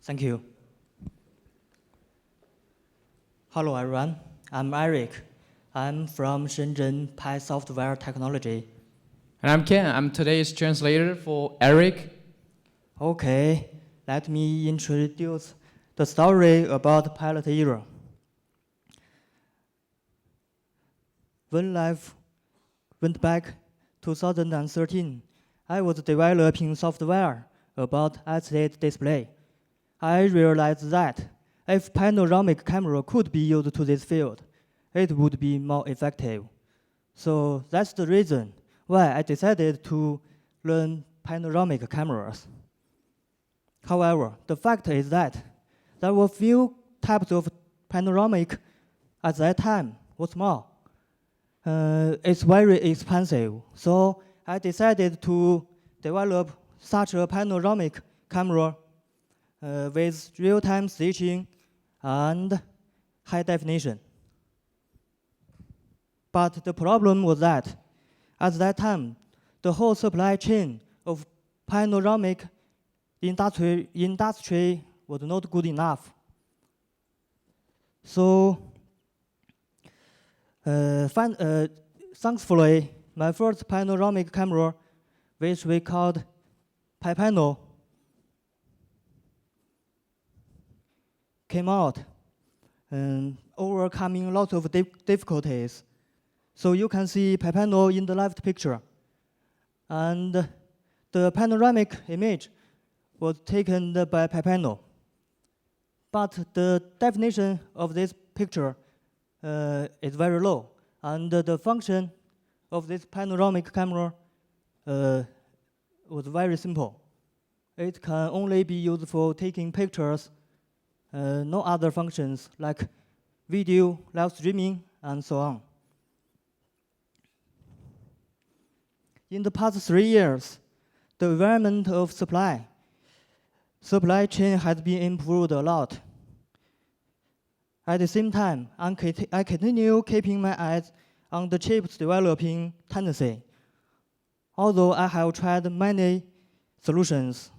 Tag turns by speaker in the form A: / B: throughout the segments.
A: Thank you. Hello, everyone. I'm Eric. I'm from Shenzhen Pisoftech Technology.
B: And I'm Ken. I'm today's translator for Eric.
A: Okay, let me introduce the story about pilot era. When life went back 2013, I was developing software about LCD display. I realized that if panoramic camera could be used to this field, it would be more effective. So that's the reason why I decided to learn panoramic cameras. However, the fact is that there were few types of panoramic at that time. What's more, it's very expensive. So I decided to develop such a panoramic camera with real-time stitching and high definition. But the problem was that at that time, the whole supply chain of panoramic industry was not good enough. So thankfully, my first panoramic camera, which we called Pipano, came out, overcoming lots of difficulties. So you can see Pipano in the left picture. And the panoramic image was taken by Pipano. But the definition of this picture is very low. And the function of this panoramic camera was very simple. It can only be used for taking pictures, no other functions like video, live streaming, and so on. In the past 3 years, the environment of supply chain has been improved a lot. At the same time, I continue keeping my eyes on the chip's developing tendency. Although I have tried many solutions,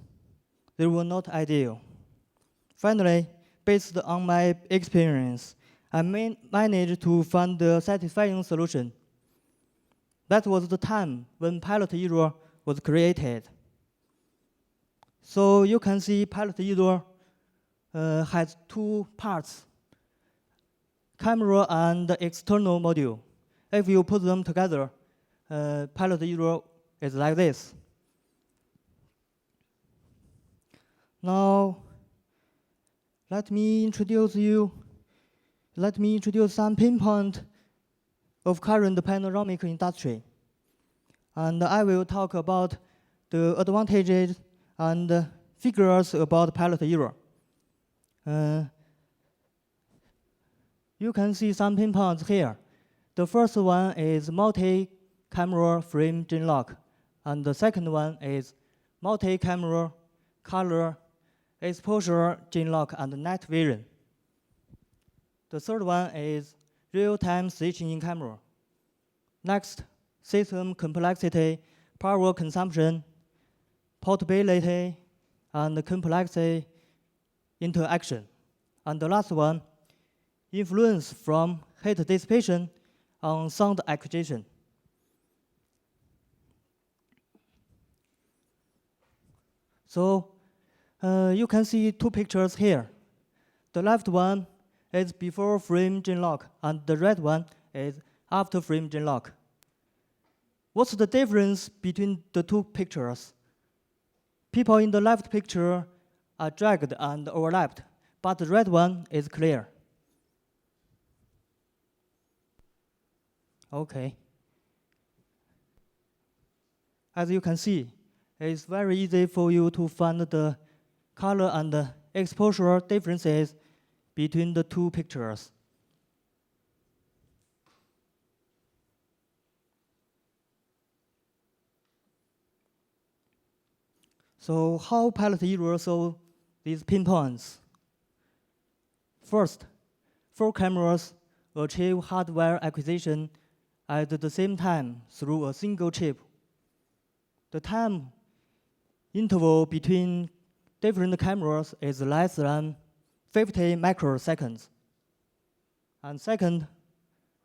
A: they were not ideal. Finally, based on my experience, I managed to find a satisfying solution. That was the time when Pilot era was created. So you can see Pilot era has two parts, camera and external module. If you put them together, Pilot era is like this. Now, let me introduce some pinpoint of current panoramic industry. And I will talk about the advantages and figures about Pilot era. You can see some pinpoints here. The first one is multi-camera frame gene lock, and the second one is multi-camera color exposure gene lock and night vision. The third one is real-time stitching in camera. Next, system complexity, power consumption, portability, and complexity interaction. And the last one, influence from heat dissipation on sound acquisition. So you can see two pictures here. The left one is before frame gene lock, and the right one is after frame gene lock. What's the difference between the two pictures? People in the left picture are dragged and overlapped, but the right one is clear. Okay. As you can see, it's very easy for you to find the color and exposure differences between the two pictures. So how Pilot era solve these pinpoints? First, 4 cameras achieve hardware acquisition at the same time through a single chip. The time interval between different cameras is less than 50 microseconds. And second,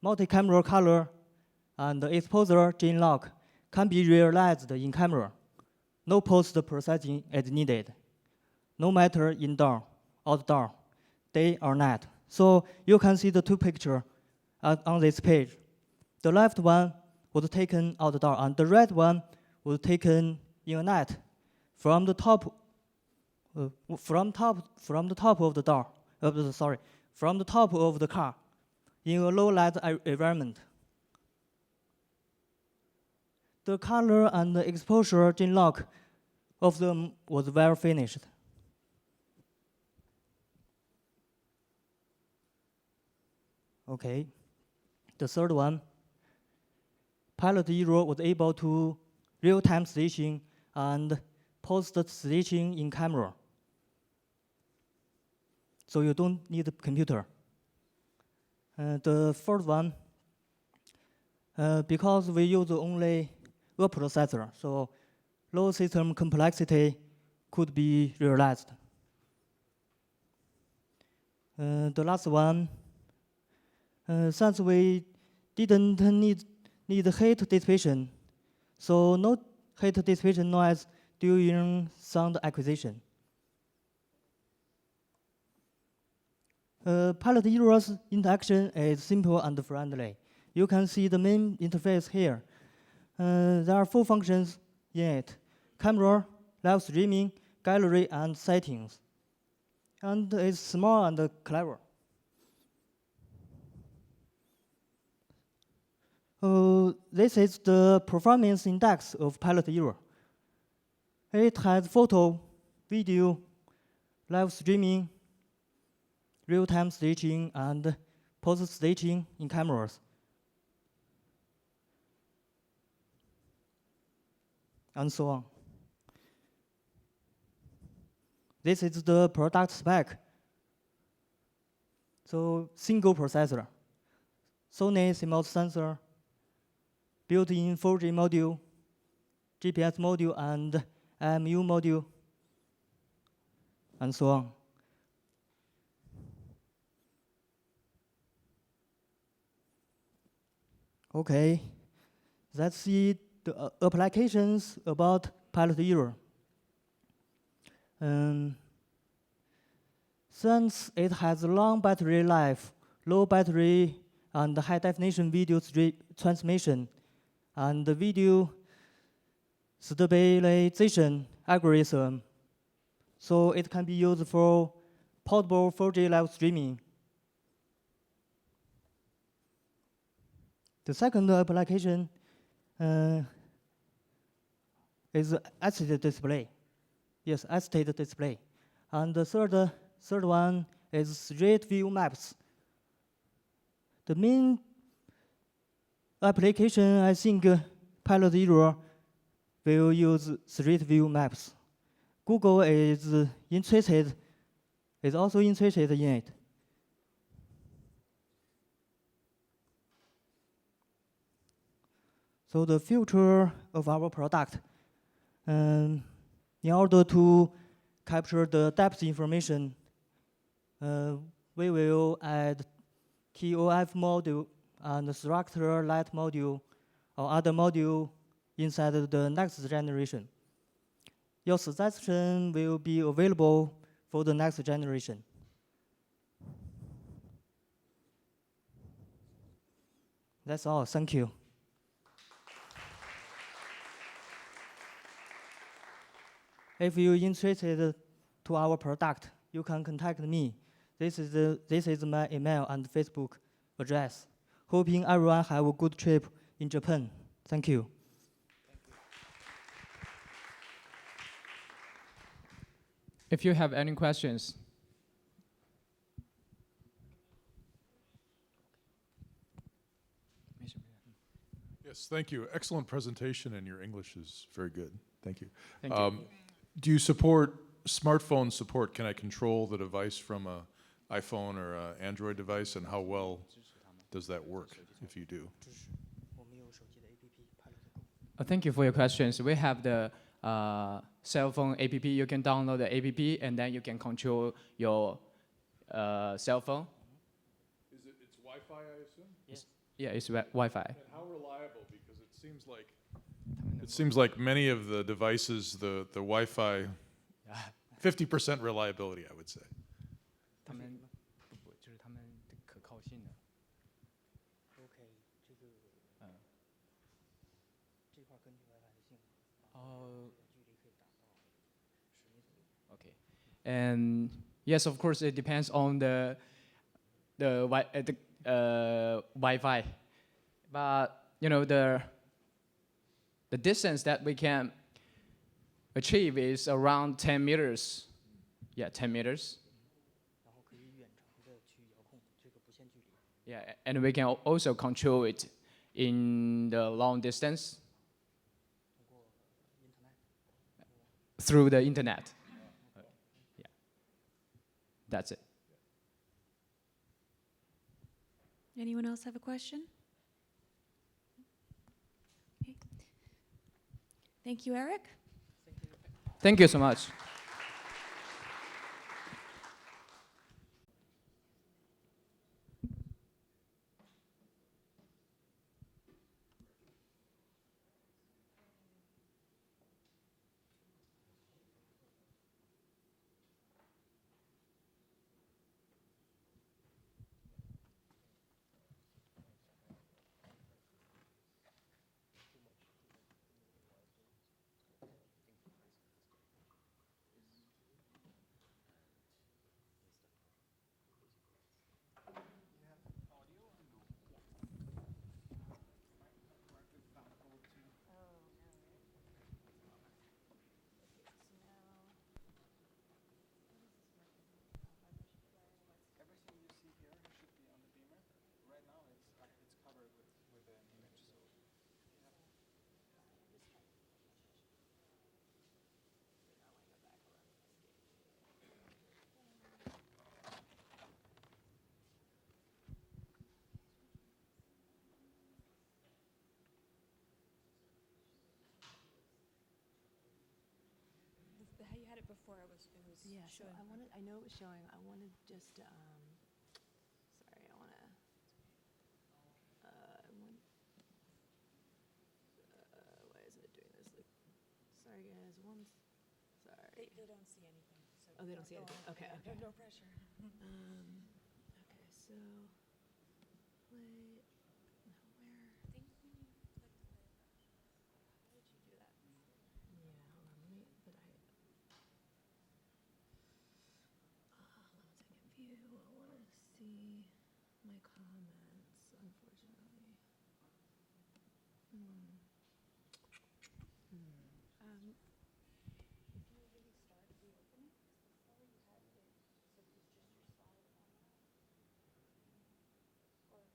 A: multi-camera color and exposure gene lock can be realized in camera. No post-processing is needed, no matter indoor, outdoor, day or night. So you can see the two pictures on this page. The left one was taken outdoor, and the right one was taken in a night from the top, from the top of the door. From the top of the car, in a low light environment. The color and the exposure gene lock of them was well finished. Okay, the third one, Pilot Hero was able to real-time staging and post-staging in camera. So you don't need a computer. The fourth one, because we use only a processor, so low system complexity could be realized. The last one, since we didn't need heat dissipation, so no heat dissipation noise during sound acquisition. Pilot Hero's interaction is simple and friendly. You can see the main interface here. There are 4 functions in it: camera, live streaming, gallery, and settings. And it's small and clever. This is the performance index of Pilot Hero. It has photo, video, live streaming, real-time staging, and post-staging in cameras. And so on. This is the product spec. So single processor, Sony CMOS sensor, built-in 4G module, GPS module, and MU module, and so on. Okay, let's see the applications about Pilot Hero. Since it has long battery life, low battery, and high-definition video transmission, and the video stabilization algorithm, so it can be used for portable 4G live streaming. The second application is acetate display. Yes, acetate display. And the third one is street view maps. The main application, I think, Pilot Hero will use street view maps. Google is also interested in it. So the future of our product, in order to capture the depth information, we will add KOF module and structure light module or other module inside the next generation. Your suggestion will be available for the next generation. That's all. Thank you. If you're interested to our product, you can contact me. This is my email and Facebook address. Hoping everyone have a good trip in Japan. Thank you.
B: If you have any questions.
C: Yes, thank you. Excellent presentation, and your English is very good. Thank you.
B: Thank you.
C: Do you support smartphone support? Can I control the device from an iPhone or an Android device, and how well does that work if you do?
B: Thank you for your questions. We have the cell phone app. You can download the app and then you can control your cell phone.
C: It's Wi-Fi, I assume?
A: Yes.
B: Yeah, it's Wi-Fi.
C: And how reliable? Because it seems like many of the devices, the Wi-Fi, 50% reliability, I would say.
B: 他们不就是他们的可靠性的。
A: OK，这个这块根据 WiFi 的性能，距离可以达到10米左右。
B: Okay. And yes, of course, it depends on the Wi-Fi, but you know the distance that we can achieve is around 10 meters. Yeah, 10 meters.
A: 然后可以远程的去遥控，这个不限距离。
B: Yeah, and we can also control it in the long distance
A: 通过 Internet。
B: through the internet. Yeah, that's it.
D: Anyone else have a question? Okay. Thank you, Eric.
B: Thank you so much.
E: Everything you see here should be on the beamer. Right now it's covered with an image. So
D: How you had it before, it was
F: Yeah, so
D: showing.
F: I know it was showing, I wanted just, sorry, why isn't it doing this? Like, sorry guys, sorry.
D: They don't see anything. So
F: Oh, they don't see
D: go
F: anything.
D: on.
F: Okay,
D: Yeah,
F: okay.
D: No pressure.
F: Okay, so, play, now where?
D: I think you clicked the brush. How did you do that?
F: Yeah, hold on, let me, but I, hold on 1 second, view, I wanna see my comments, unfortunately.
D: If you really start reopening, because before you had it, so it was just your slide on that.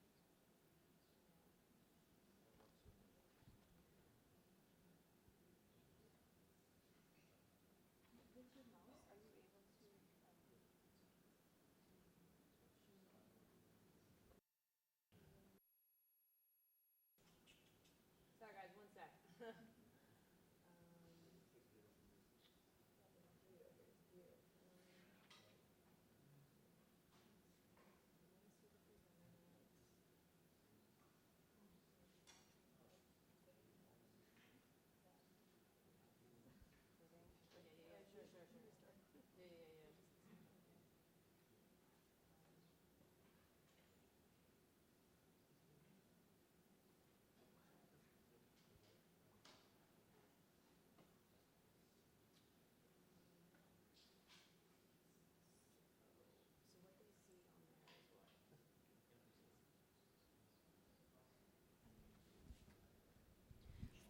D: Or with your mouse, are you able to?
F: Sorry guys, 1 sec.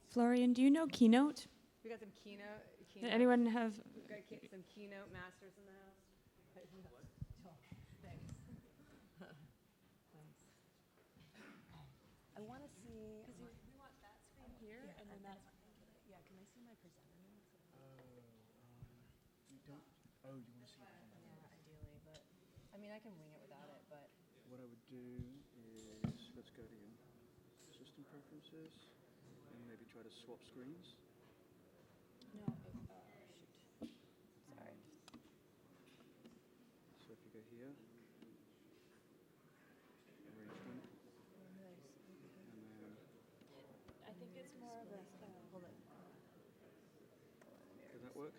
D: Florian, do you know Keynote?
F: We got some keynote.
D: Did anyone have?
F: We've got some keynote masters in the house. Thanks. Thanks. I want to see.
D: We want that screen here,
F: Yeah,
D: and then
F: that's.
D: that.
F: Yeah, can I see my presenter notes?
E: you don't. Oh, you want to see it on that?
F: Yeah, ideally, but I mean, I can wing it without it, but
E: What I would do is let's go to your system preferences and maybe try to swap screens.
D: No,
E: here. Arrangement. And then,
D: I think it's more of a, hold on.
E: does that work?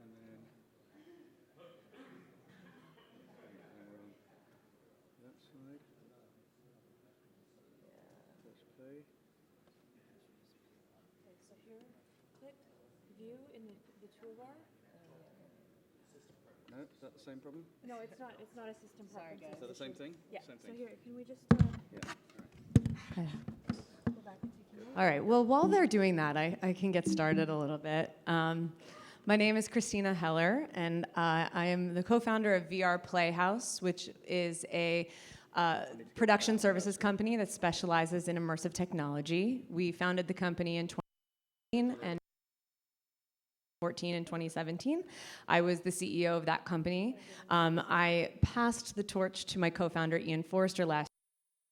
E: And then we're on that side. Press play.
D: Okay, so here, click view in the toolbar.
E: No, is that the same problem?
D: No, it's not a system preference.
E: Is that the same thing?
D: Yeah,
E: Same
D: so
E: thing.
D: here, can we just
E: Yeah.
D: go back into camera?
F: All right, well, while they're doing that, I can get started a little bit. My name is Christina Heller, and I am the co-founder of VR Playhouse, which is a production services company that specializes in immersive technology. We founded the company in 2014 and 2017. I was the CEO of that company. I passed the torch to my co-founder Ian Forrester last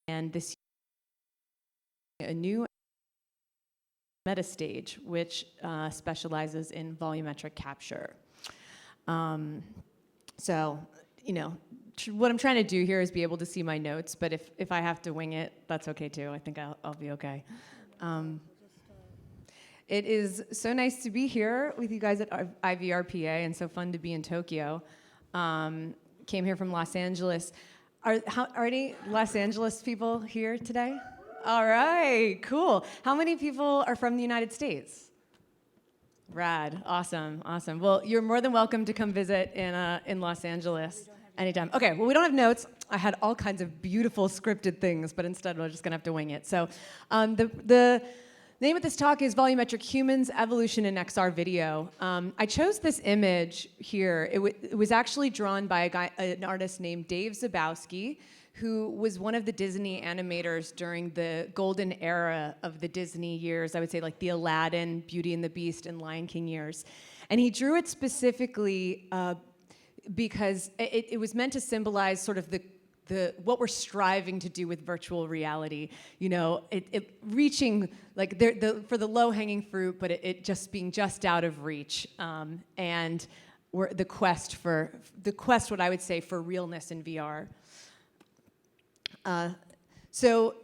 F: year, and this year, a new Metastage, which specializes in volumetric capture. So, you know, what I'm trying to do here is be able to see my notes, but if I have to wing it, that's okay too. I think I'll be okay. It is so nice to be here with you guys at IVRPA, and so fun to be in Tokyo. Came here from Los Angeles. Are any Los Angeles people here today? All right, cool. How many people are from the United States? Rad, awesome. Well, you're more than welcome to come visit in Los Angeles anytime. Okay, well, we don't have notes. I had all kinds of beautiful scripted things, but instead we're just gonna have to wing it. So the name of this talk is Volumetric Humans, Evolution in XR Video. I chose this image here. It was actually drawn by an artist named Dave Zabowski, who was one of the Disney animators during the golden era of the Disney years. I would say like the Aladdin, Beauty and the Beast, and Lion King years. And he drew it specifically because it was meant to symbolize sort of what we're striving to do with virtual reality. You know, it reaching like for the low-hanging fruit, but it just being just out of reach. And the quest, what I would say, for realness in VR. So,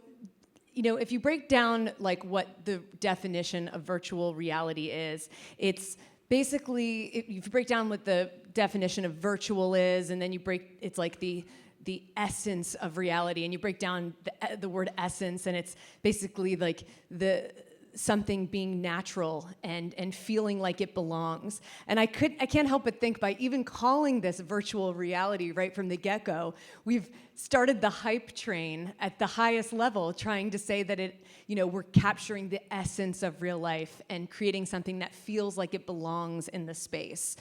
F: you know, if you break down like what the definition of virtual reality is, it's basically, if you break down what the definition of virtual is, and then it's like the essence of reality, and you break down the word essence, and it's basically like something being natural and feeling like it belongs. And I can't help but think, by even calling this virtual reality right from the get-go, we've started the hype train at the highest level, trying to say that we're capturing the essence of real life and creating something that feels like it belongs in the space.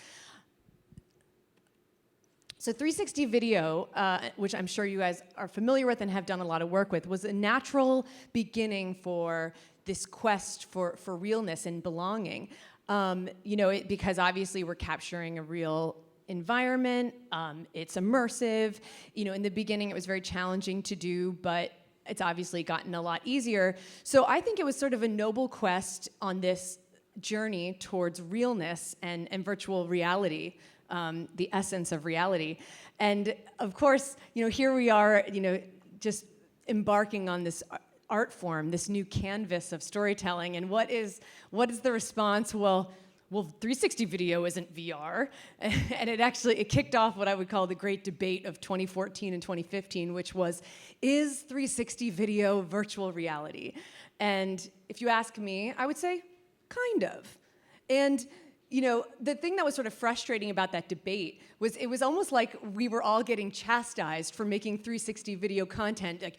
F: So 360 video, which I'm sure you guys are familiar with and have done a lot of work with, was a natural beginning for this quest for realness and belonging. Because obviously we're capturing a real environment, it's immersive. In the beginning it was very challenging to do, but it's obviously gotten a lot easier. So I think it was sort of a noble quest on this journey towards realness and virtual reality. The essence of reality. And of course, here we are, just embarking on this art form, this new canvas of storytelling. And what is the response? Well, 360 video isn't VR. And it kicked off what I would call the great debate of 2014 and 2015, which was, is 360 video virtual reality? And if you ask me, I would say, kind of. And the thing that was sort of frustrating about that debate was it was almost like we were all getting chastised for making 360 video content, like,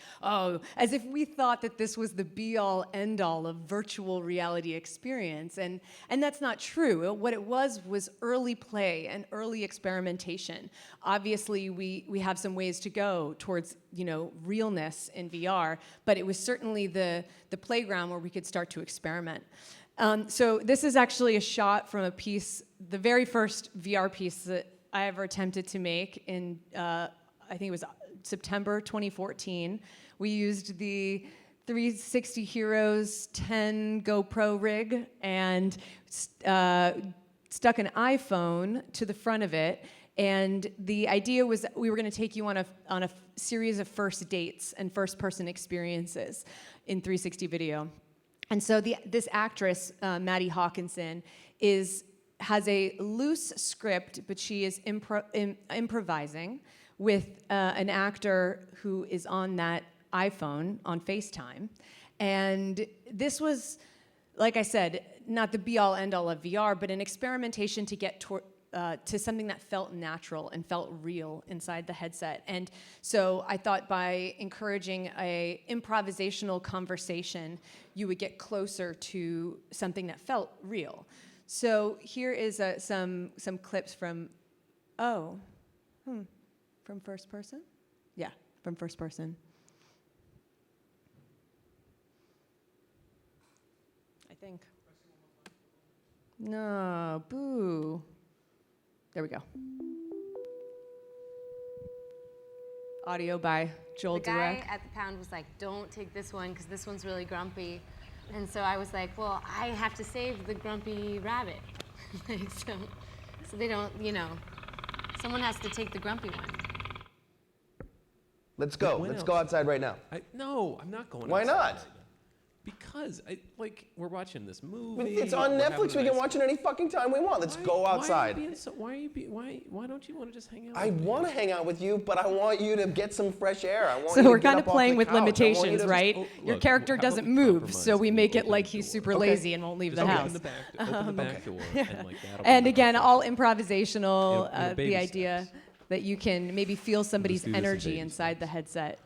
F: as if we thought that this was the be-all, end-all of virtual reality experience. And that's not true. What it was early play and early experimentation. Obviously, we have some ways to go towards, realness in VR, but it was certainly the playground where we could start to experiment. So this is actually a shot from a piece, the very first VR piece that I ever attempted to make in, I think it was September 2014. We used the 360 Heroes 10 GoPro rig and stuck an iPhone to the front of it And the idea was that we were going to take you on a series of first dates and first-person experiences in 360 video. And so this actress, Maddie Hawkinson, has a loose script, but she is improvising with an actor who is on that iPhone on FaceTime. And this was, like I said, not the be-all, end-all of VR, but an experimentation to get to something that felt natural and felt real inside the headset. And so I thought by encouraging a improvisational conversation, you would get closer to something that felt real. So here is some clips from first person? Yeah, from first person. I think. No, boo. There we go. Audio by Joel
G: The guy
F: Durek.
G: at the pound was like, don't take this one because this one's really grumpy. And so I was like, well, I have to save the grumpy rabbit. Like, so they don't, someone has to take the grumpy one.
H: Let's go. Let's go outside right now.
I: No, I'm not going
H: Why
I: outside
H: not?
I: right now. Because we're watching this movie.
H: It's on
I: we're
H: Netflix. We
I: having a
H: can
I: nice-
H: watch it any fucking time we want. Let's go outside.
I: Why don't you want to just hang out?
H: I
I: with me?
H: want to hang out with you, but I want you to get some fresh air. I want
F: So
H: you to
F: we're
H: get
F: kind
H: up
F: of
H: off
F: playing
H: the
F: with
H: couch. I want you
F: limitations,
H: to
F: right?
I: Oh,
F: Your
I: look,
F: character
I: how about
F: doesn't
I: we
F: move,
I: compromise
F: so we
I: and
F: make it
I: open
F: like
I: the
F: he's
I: door?
F: super
H: Okay.
F: lazy and won't leave the
I: Just
F: house.
I: open the back door, and that'll
F: And
I: be
F: again,
I: perfect.
F: all improvisational,
I: You know,
F: the
I: baby
F: idea
I: steps.
F: that you can maybe feel somebody's
I: do this in
F: energy
I: baby
F: inside the headset.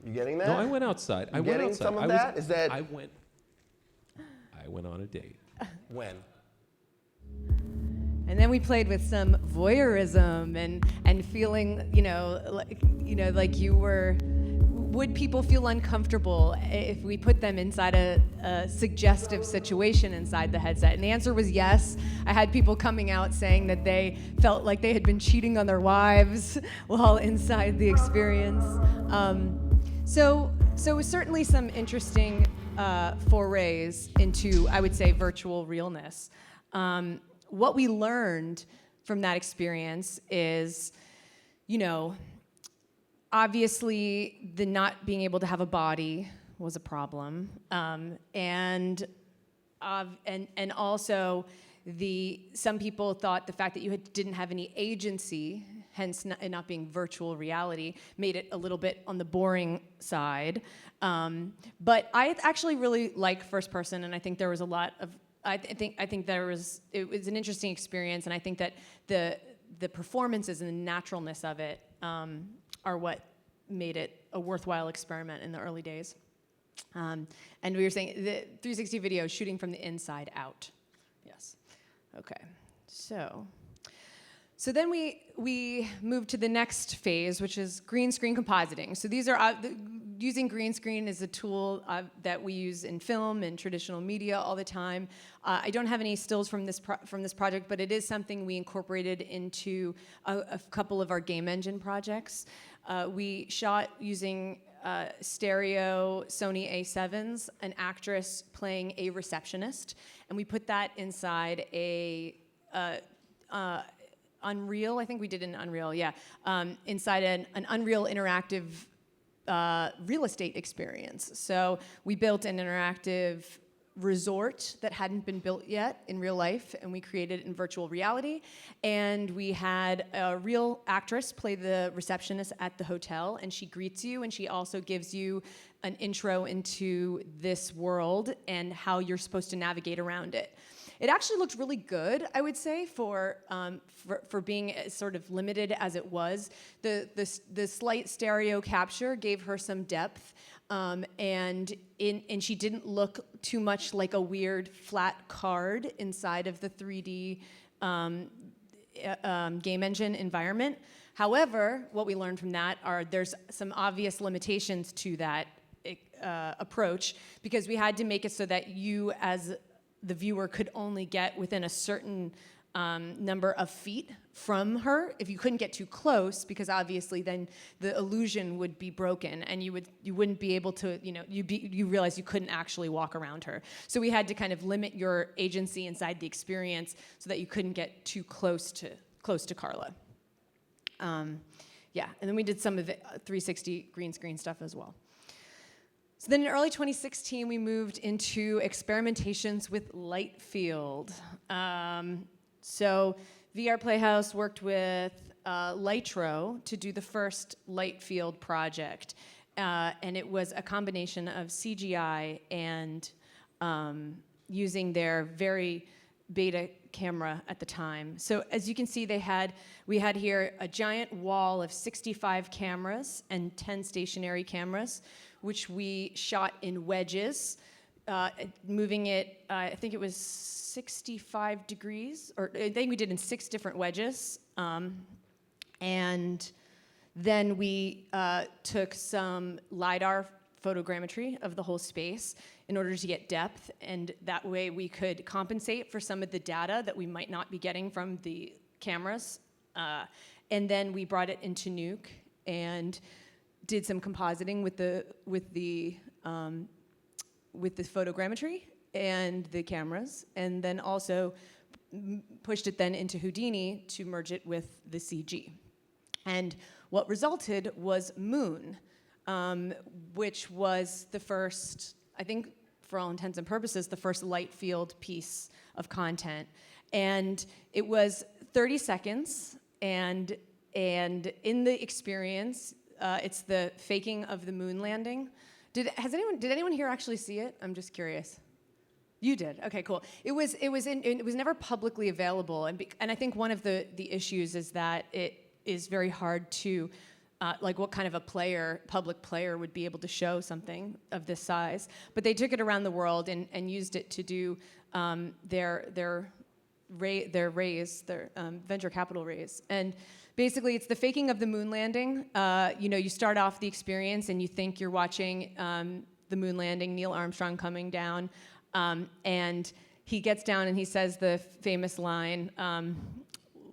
H: You getting that?
I: No, I went outside. I
H: You
I: went
H: getting
I: outside.
H: some of
I: I was-
H: that? Is that-
I: I went on a date.
H: When?
F: And then we played with some voyeurism and feeling, like you were. Would people feel uncomfortable if we put them inside a suggestive situation inside the headset? And the answer was yes. I had people coming out saying that they felt like they had been cheating on their wives while inside the experience. So certainly some interesting forays into, I would say, virtual realness. What we learned from that experience is, obviously the not being able to have a body was a problem, and also some people thought the fact that you didn't have any agency, hence not being virtual reality, made it a little bit on the boring side. But I actually really like first person, and I think there was a lot of. I think it was an interesting experience, and I think that the performances and the naturalness of it are what made it a worthwhile experiment in the early days. And we were saying the 360 video shooting from the inside out. Yes. Okay. So then we moved to the next phase, which is green screen compositing. So these are using green screen is a tool that we use in film and traditional media all the time. I don't have any stills from this project, but it is something we incorporated into a couple of our game engine projects. We shot using stereo Sony A7s, an actress playing a receptionist, and we put that inside a Unreal, I think we did in Unreal, yeah. Inside an Unreal interactive real estate experience. So we built an interactive resort that hadn't been built yet in real life, and we created it in virtual reality. And we had a real actress play the receptionist at the hotel, and she greets you, and she also gives you an intro into this world and how you're supposed to navigate around it. It actually looked really good, I would say, for being as sort of limited as it was. The slight stereo capture gave her some depth, and she didn't look too much like a weird flat card inside of the 3D game engine environment. However, what we learned from that are there's some obvious limitations to that approach, because we had to make it so that you as the viewer could only get within a certain number of feet from her. If you couldn't get too close, because obviously then the illusion would be broken, and you wouldn't be able to, you realize you couldn't actually walk around her. So we had to kind of limit your agency inside the experience so that you couldn't get too close close to Carla. Yeah, and then we did some of the 360 green screen stuff as well. So then in early 2016, we moved into experimentations with light field. So VR Playhouse worked with Lytro to do the first light field project. And it was a combination of CGI and using their very beta camera at the time. So as you can see, we had here a giant wall of 65 cameras and 10 stationary cameras, which we shot in wedges, moving it, I think it was 65 degrees, or I think we did in 6 different wedges. And then we took some LiDAR photogrammetry of the whole space in order to get depth, and that way we could compensate for some of the data that we might not be getting from the cameras. And then we brought it into Nuke and did some compositing with the photogrammetry and the cameras, and then also pushed it then into Houdini to merge it with the CG. And what resulted was Moon, which was the first, I think for all intents and purposes, the first light field piece of content. And it was 30 seconds, and in the experience, it's the faking of the moon landing. Did anyone here actually see it? I'm just curious. You did. Okay, cool. It was never publicly available, and I think one of the issues is that it is very hard to, like, what kind of a public player would be able to show something of this size. But they took it around the world and used it to do their venture capital raise. And basically, it's the faking of the moon landing. You start off the experience and you think you're watching the moon landing, Neil Armstrong coming down, and he gets down and he says the famous line,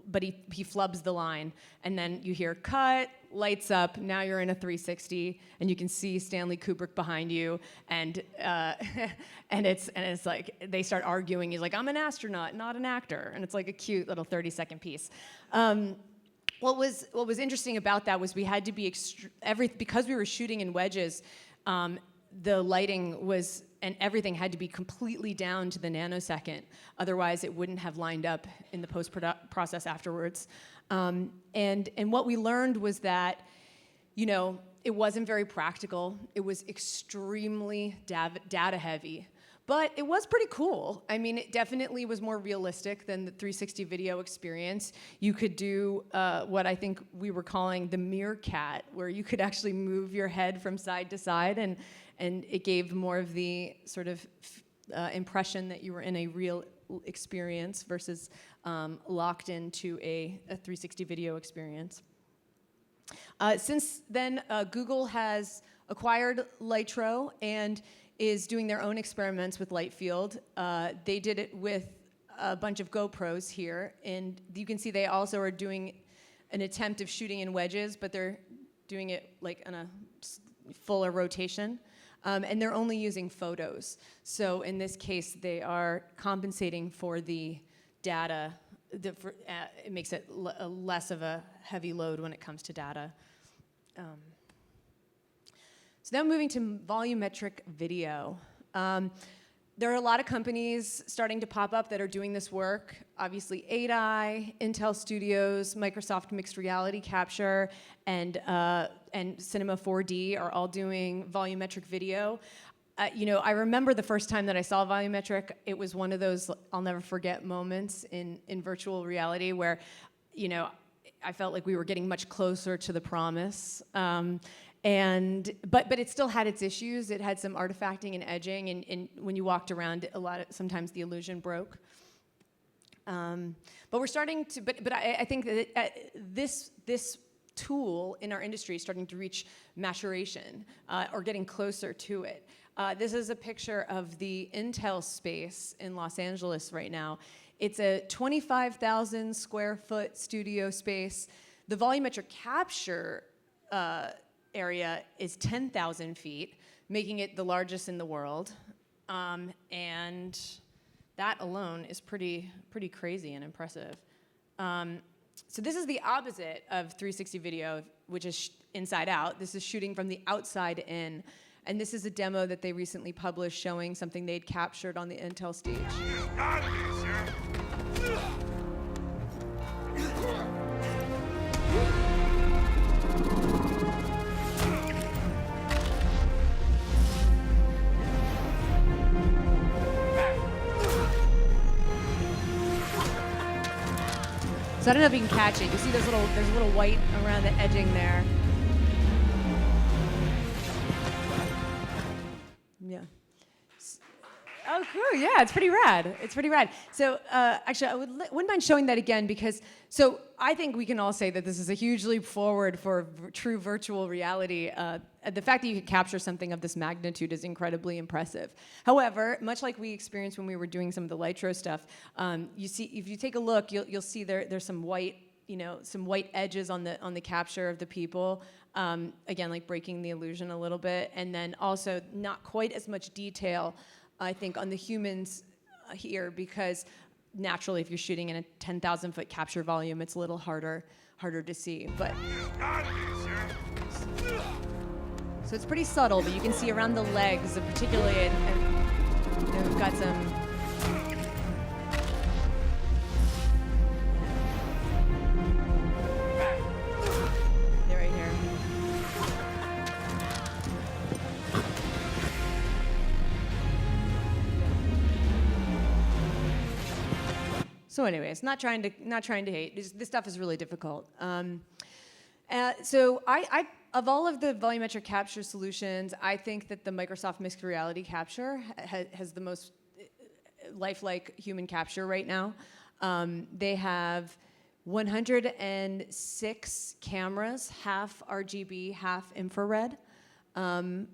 F: but he flubs the line, and then you hear cut, lights up, now you're in a 360, and you can see Stanley Kubrick behind you, and it's like they start arguing. He's like, I'm an astronaut, not an actor, and it's like a cute little 30-second piece. What was interesting about that was we had to be because we were shooting in wedges, the lighting was, and everything had to be completely down to the nanosecond. Otherwise, it wouldn't have lined up in the post-process afterwards. And what we learned was that, it wasn't very practical. It was extremely data heavy. But it was pretty cool. I mean, it definitely was more realistic than the 360 video experience. You could do what I think we were calling the meerkat, where you could actually move your head from side to side, and it gave more of the sort of impression that you were in a real experience versus locked into a 360 video experience. Since then, Google has acquired Lytro and is doing their own experiments with light field. They did it with a bunch of GoPros here, and you can see they also are doing an attempt of shooting in wedges, but they're doing it like on a fuller rotation. And they're only using photos. So in this case, they are compensating for the data. It makes it less of a heavy load when it comes to data. So now moving to volumetric video. There are a lot of companies starting to pop up that are doing this work. Obviously, 8i, Intel Studios, Microsoft Mixed Reality Capture, and Cinema 4D are all doing volumetric video. I remember the first time that I saw volumetric. It was one of those I'll never forget moments in virtual reality where, I felt like we were getting much closer to the promise. But it still had its issues. It had some artifacting and edging, and when you walked around, sometimes the illusion broke. But we're starting to. But I think that this tool in our industry is starting to reach maturation or getting closer to it. This is a picture of the Intel space in Los Angeles right now. It's a 25,000 square foot studio space. The volumetric capture area is 10,000 feet, making it the largest in the world. And that alone is pretty crazy and impressive. So this is the opposite of 360 video, which is inside out. This is shooting from the outside in. And this is a demo that they recently published showing something they'd captured on the Intel stage. So I don't know if you can catch it. You see there's a little white around the edging there. Yeah. Oh, cool. Yeah, it's pretty rad. It's pretty rad. So actually, I wouldn't mind showing that again because, so I think we can all say that this is a huge leap forward for true virtual reality. The fact that you can capture something of this magnitude is incredibly impressive. However, much like we experienced when we were doing some of the Litro stuff, you see, if you take a look, you'll see there's some white, some white edges on the capture of the people. Again, like breaking the illusion a little bit, and then also not quite as much detail, I think, on the humans here, because naturally, if you're shooting in a 10,000 foot capture volume, it's a little harder to see. But so it's pretty subtle, but you can see around the legs, particularly, and we've got some. So anyways, not trying to hate. This stuff is really difficult. So I of all of the volumetric capture solutions, I think that the Microsoft mixed reality capture has the most lifelike human capture right now. They have 106 cameras, half RGB, half infrared, and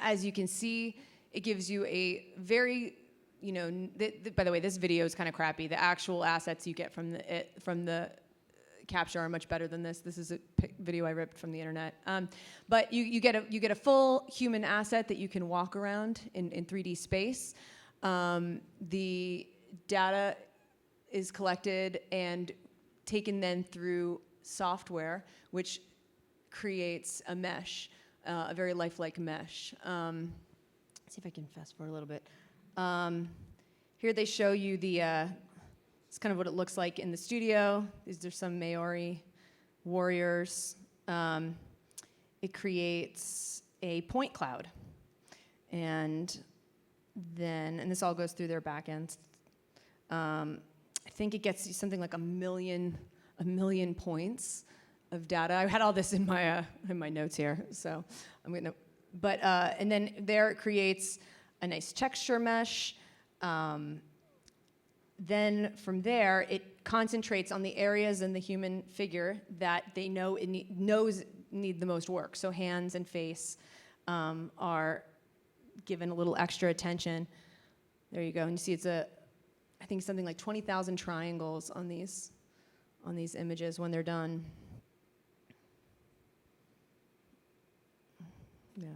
F: as you can see, it gives you a very by the way, this video is kind of crappy. The actual assets you get from the capture are much better than this. This is a video I ripped from the internet. But you get a full human asset that you can walk around in 3D space. The data is collected and taken then through software, which creates a mesh, a very lifelike mesh. Let's see if I can fast forward a little bit. Here they show you it's kind of what it looks like in the studio. These are some Maori warriors. It creates a point cloud. And this all goes through their backends. I think it gets you something like a million points of data. I had all this in my notes here, so I'm gonna. But and then there it creates a nice texture mesh. Then from there, it concentrates on the areas in the human figure that they know need the most work. So hands and face are given a little extra attention. There you go, and you see I think something like 20,000 triangles on these images when they're done. Yeah,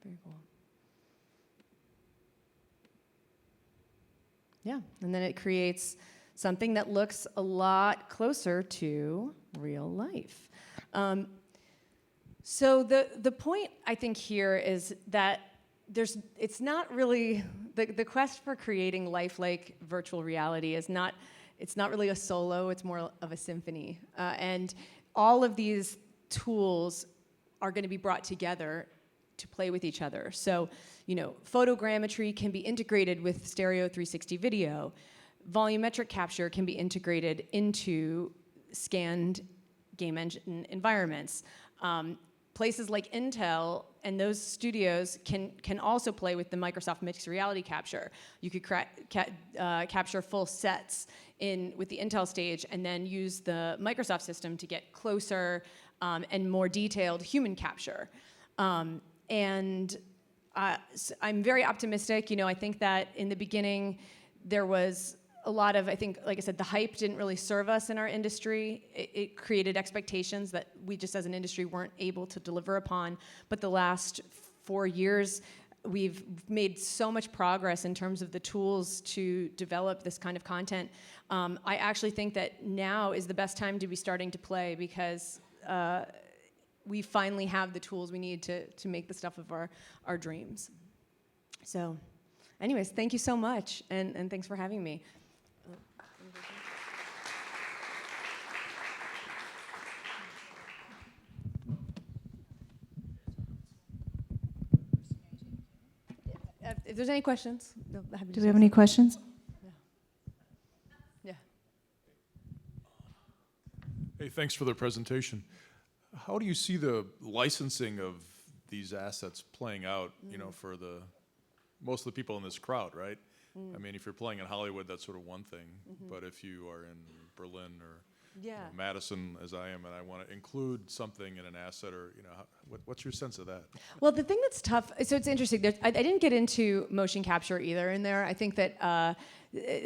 F: very cool. Yeah, and then it creates something that looks a lot closer to real life. So the point I think here is that it's not really the quest for creating lifelike virtual reality it's not really a solo. It's more of a symphony, and all of these tools are going to be brought together to play with each other. So, photogrammetry can be integrated with stereo 360 video. Volumetric capture can be integrated into scanned game engine environments. Places like Intel and those studios can also play with the Microsoft mixed reality capture. You could capture full sets with the Intel stage and then use the Microsoft system to get closer and more detailed human capture. And I'm very optimistic. I think that in the beginning, there was a lot of, I think, like I said, the hype didn't really serve us in our industry. It created expectations that we just as an industry weren't able to deliver upon. But the last 4 years we've made so much progress in terms of the tools to develop this kind of content. I actually think that now is the best time to be starting to play because we finally have the tools we need to make the stuff of our dreams. So anyways, thank you so much, and thanks for having me. If there's any questions,
J: Do we have any questions?
F: Yeah.
C: Hey, thanks for the presentation. How do you see the licensing of these assets playing out, you know, for most of the people in this crowd, right? I mean, if you're playing in Hollywood, that's sort of one thing. But if you are in Berlin or you know, Madison, as I am, and I want to include something in an asset, or you know, what's your sense of that?
F: Well, the thing that's tough, so it's interesting. I didn't get into motion capture either in there. I think that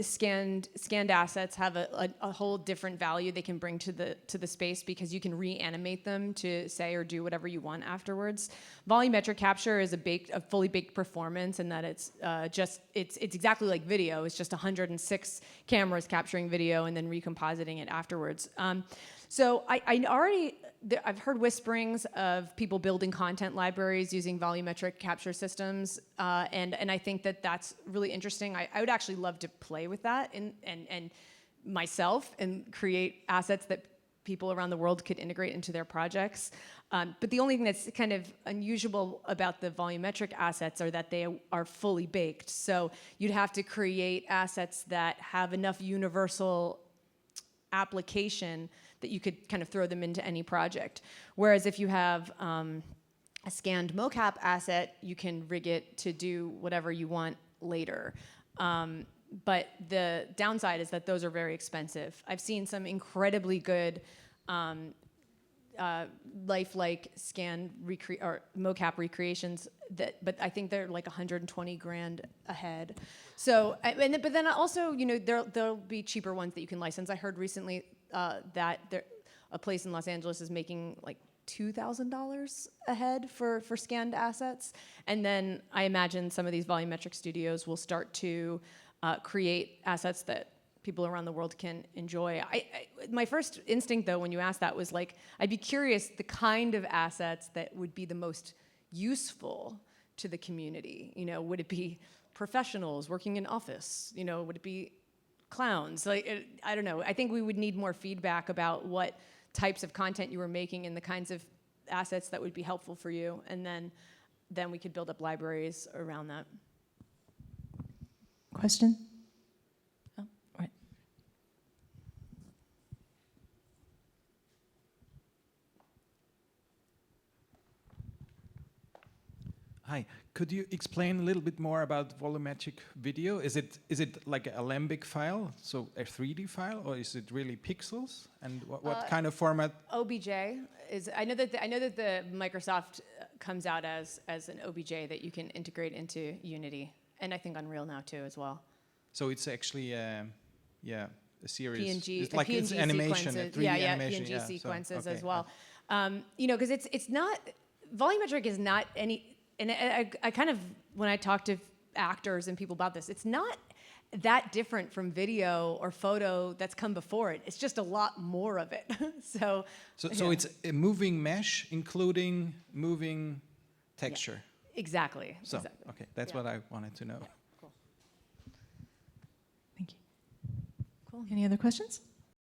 F: scanned assets have a whole different value they can bring to the space because you can reanimate them to say or do whatever you want afterwards. Volumetric capture is a fully baked performance in that it's exactly like video. It's just 106 cameras capturing video and then recompositing it afterwards. So I've heard whisperings of people building content libraries using volumetric capture systems, and I think that that's really interesting. I would actually love to play with that and myself and create assets that people around the world could integrate into their projects. But the only thing that's kind of unusual about the volumetric assets are that they are fully baked. So you'd have to create assets that have enough universal application that you could kind of throw them into any project. Whereas if you have a scanned mocap asset, you can rig it to do whatever you want later. But the downside is that those are very expensive. I've seen some incredibly good lifelike scan or mocap recreations but I think they're like 120 grand a head. So, but then also, you know, there'll be cheaper ones that you can license. I heard recently that a place in Los Angeles is making like $2,000 a head for scanned assets. And then I imagine some of these volumetric studios will start to create assets that people around the world can enjoy. My first instinct, though, when you asked that was like, I'd be curious the kind of assets that would be the most useful to the community. You know, would it be professionals working in office? You know, would it be clowns? Like, I don't know. I think we would need more feedback about what types of content you were making and the kinds of assets that would be helpful for you, and then we could build up libraries around that.
J: Question? Oh, right.
E: Hi, could you explain a little bit more about volumetric video? Is it like an alembic file, so a 3D file, or is it really pixels? And what kind of format?
F: OBJ is. I know that the Microsoft comes out as an OBJ that you can integrate into Unity, and I think Unreal now too as well.
E: So it's actually a series.
F: PNG,
E: it's like
F: PNG
E: it's animation,
F: sequences.
E: 3D animation.
F: PNG sequences
E: so, okay.
F: as well. You know, because it's not volumetric is not any. And I kind of, when I talk to actors and people about this, it's not that different from video or photo that's come before it. It's just a lot more of it. So
E: it's a moving mesh, including moving texture.
F: Yeah, exactly.
E: So,
F: exactly.
E: okay, that's what I wanted to know.
F: Yeah, cool.
J: Thank you. Cool. Any other questions?